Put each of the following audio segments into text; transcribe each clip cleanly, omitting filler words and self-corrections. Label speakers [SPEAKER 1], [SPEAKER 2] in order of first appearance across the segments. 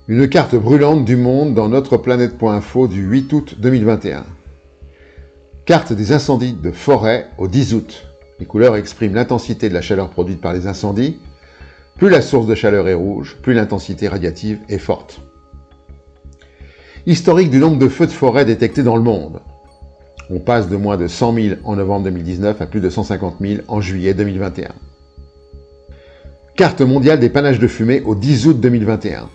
[SPEAKER 1] Une carte brûlante du monde dans Notre-Planète.info du 8 août 2021. Carte des incendies de forêt au 10 août. Les couleurs expriment l'intensité de la chaleur produite par les incendies. Plus la source de chaleur est rouge, plus l'intensité radiative est forte. Historique du nombre de feux de forêt détectés dans le monde. On passe de moins de 100 000 en novembre 2019 à plus de 150 000 en juillet 2021. Carte mondiale des panaches de fumée au 10 août 2021.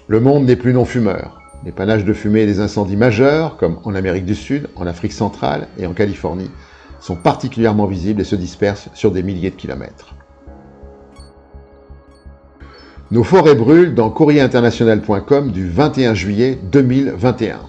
[SPEAKER 1] Le monde n'est plus non-fumeur. Les panaches de fumée et les incendies majeurs, comme en Amérique du Sud, en Afrique centrale et en Californie, sont particulièrement visibles et se dispersent sur des milliers de kilomètres. Nos forêts brûlent dans courrierinternational.com du 21 juillet 2021.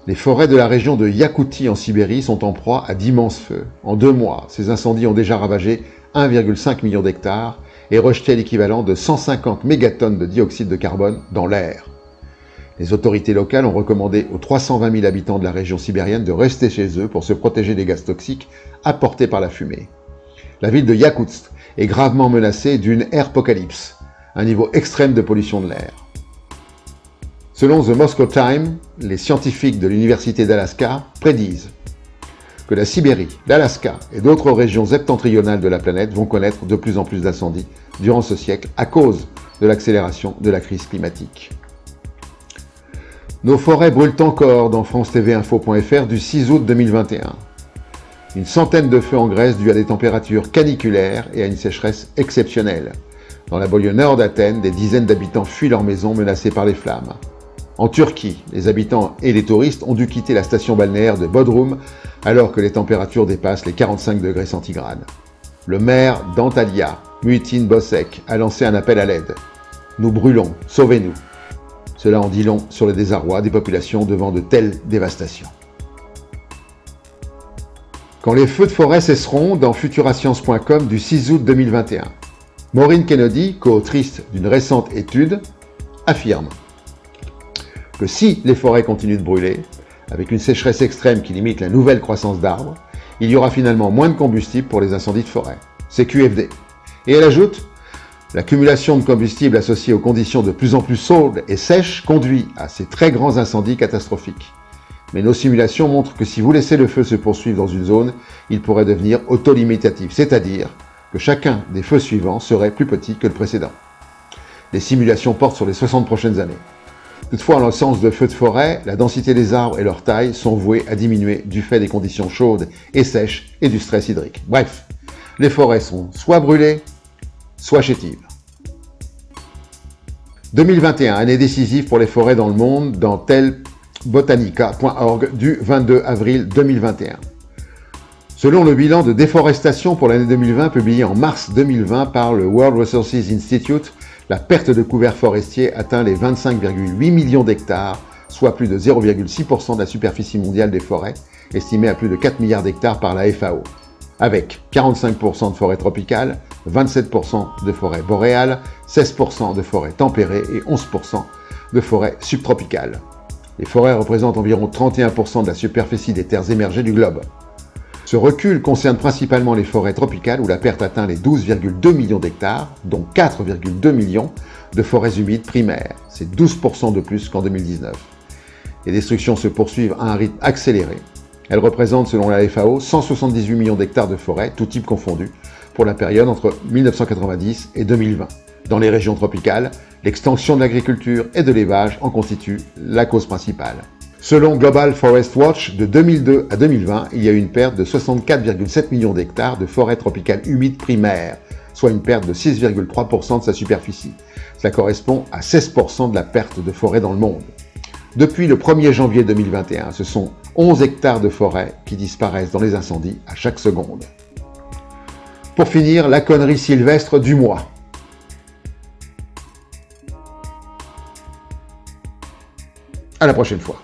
[SPEAKER 1] Les forêts de la région de Iakoutie en Sibérie sont en proie à d'immenses feux. En 2 mois, ces incendies ont déjà ravagé 1,5 million d'hectares et rejeté l'équivalent de 150 mégatonnes de dioxyde de carbone dans l'air. Les autorités locales ont recommandé aux 320 000 habitants de la région sibérienne de rester chez eux pour se protéger des gaz toxiques apportés par la fumée. La ville de Yakoutsk est gravement menacée d'une airpocalypse, un niveau extrême de pollution de l'air. Selon The Moscow Times, les scientifiques de l'Université d'Alaska prédisent que la Sibérie, l'Alaska et d'autres régions septentrionales de la planète vont connaître de plus en plus d'incendies durant ce siècle à cause de l'accélération de la crise climatique. Nos forêts brûlent encore dans France-TV-info.fr du 6 août 2021. Une centaine de feux en Grèce dus à des températures caniculaires et à une sécheresse exceptionnelle. Dans la banlieue nord d'Athènes, des dizaines d'habitants fuient leurs maisons menacées par les flammes. En Turquie, les habitants et les touristes ont dû quitter la station balnéaire de Bodrum alors que les températures dépassent les 45 degrés centigrades. Le maire d'Antalya, Muhittin Bozkır, a lancé un appel à l'aide. Nous brûlons, sauvez-nous. Cela en dit long sur le désarroi des populations devant de telles dévastations. Quand les feux de forêt cesseront dans futurascience.com du 6 août 2021. Maureen Kennedy, co-autrice d'une récente étude, affirme que si les forêts continuent de brûler, avec une sécheresse extrême qui limite la nouvelle croissance d'arbres, il y aura finalement moins de combustible pour les incendies de forêt. C'est QFD. Et elle ajoute, l'accumulation de combustible associée aux conditions de plus en plus chaudes et sèches conduit à ces très grands incendies catastrophiques. Mais nos simulations montrent que si vous laissez le feu se poursuivre dans une zone, il pourrait devenir autolimitatif, c'est-à-dire que chacun des feux suivants serait plus petit que le précédent. Les simulations portent sur les 60 prochaines années. Toutefois, en l'absence de feux de forêt, la densité des arbres et leur taille sont vouées à diminuer du fait des conditions chaudes et sèches et du stress hydrique. Bref, les forêts sont soit brûlées, soit chétives. 2021, année décisive pour les forêts dans le monde, dans telbotanica.org du 22 avril 2021. Selon le bilan de déforestation pour l'année 2020 publié en mars 2020 par le World Resources Institute, la perte de couverts forestiers atteint les 25,8 millions d'hectares, soit plus de 0,6% de la superficie mondiale des forêts, estimée à plus de 4 milliards d'hectares par la FAO, avec 45% de forêts tropicales, 27% de forêts boréales, 16% de forêts tempérées et 11% de forêts subtropicales. Les forêts représentent environ 31% de la superficie des terres émergées du globe. Ce recul concerne principalement les forêts tropicales où la perte atteint les 12,2 millions d'hectares, dont 4,2 millions de forêts humides primaires. C'est 12% de plus qu'en 2019. Les destructions se poursuivent à un rythme accéléré. Elles représentent, selon la FAO, 178 millions d'hectares de forêts, tous types confondus, pour la période entre 1990 et 2020. Dans les régions tropicales, l'extension de l'agriculture et de l'élevage en constitue la cause principale. Selon Global Forest Watch, de 2002 à 2020, il y a eu une perte de 64,7 millions d'hectares de forêts tropicales humides primaires, soit une perte de 6,3% de sa superficie. Cela correspond à 16% de la perte de forêt dans le monde. Depuis le 1er janvier 2021, ce sont 11 hectares de forêt qui disparaissent dans les incendies à chaque seconde. Pour finir, la connerie sylvestre du mois. À la prochaine fois.